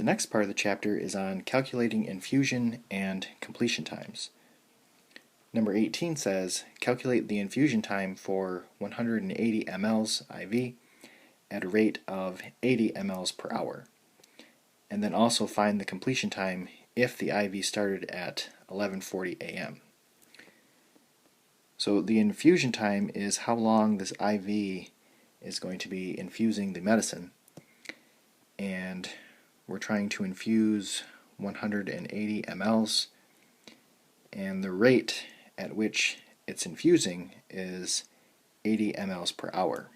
The next part of the chapter is on calculating infusion and completion times. Number 18 says, calculate the infusion time for 180 mLs IV at a rate of 80 mLs per hour. And then also find the completion time if the IV started at 11:40 a.m. So the infusion time is how long this IV is going to be infusing the medicine. And we're trying to infuse 180 mLs, and the rate at which it's infusing is 80 mLs per hour.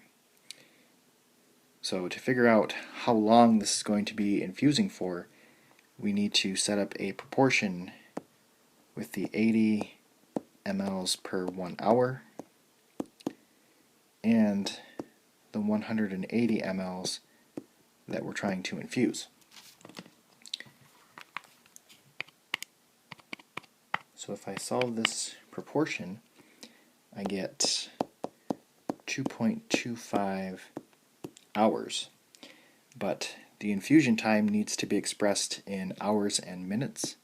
So to figure out how long this is going to be infusing for, we need to set up a proportion with the 80 mLs per 1 hour and the 180 mLs that we're trying to infuse. So if I solve this proportion, I get 2.25 hours, but the infusion time needs to be expressed in hours and minutes.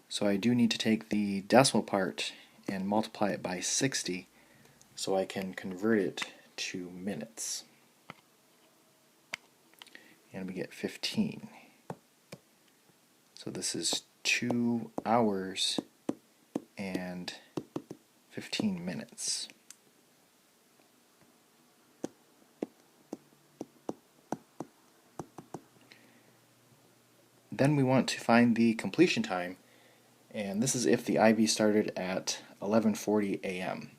So I do need to take the decimal part and multiply it by 60 so I can convert it to minutes. And we get 15. So this is 2 hours and 15 minutes. Then we want to find the completion time, and this is if the IV started at 11:40 a.m.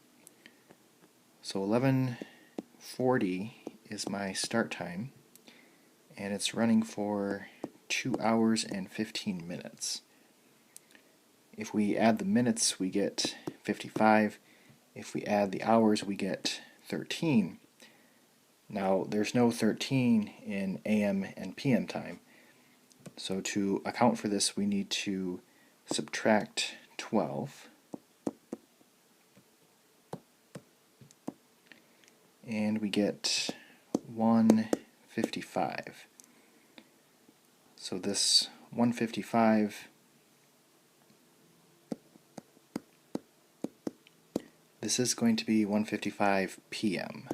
So 11:40 is my start time, and it's running for 2 hours and 15 minutes. If we add the minutes, we get 55. If we add the hours, we get 13. Now, there's no 13 in AM and PM time. So to account for this, we need to subtract 12. And we get 155. So this 155, this is going to be 1:55 p.m.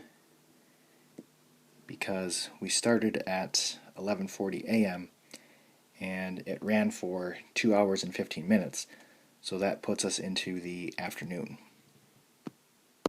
because we started at 11:40 a.m. and it ran for 2 hours and 15 minutes, so that puts us into the afternoon.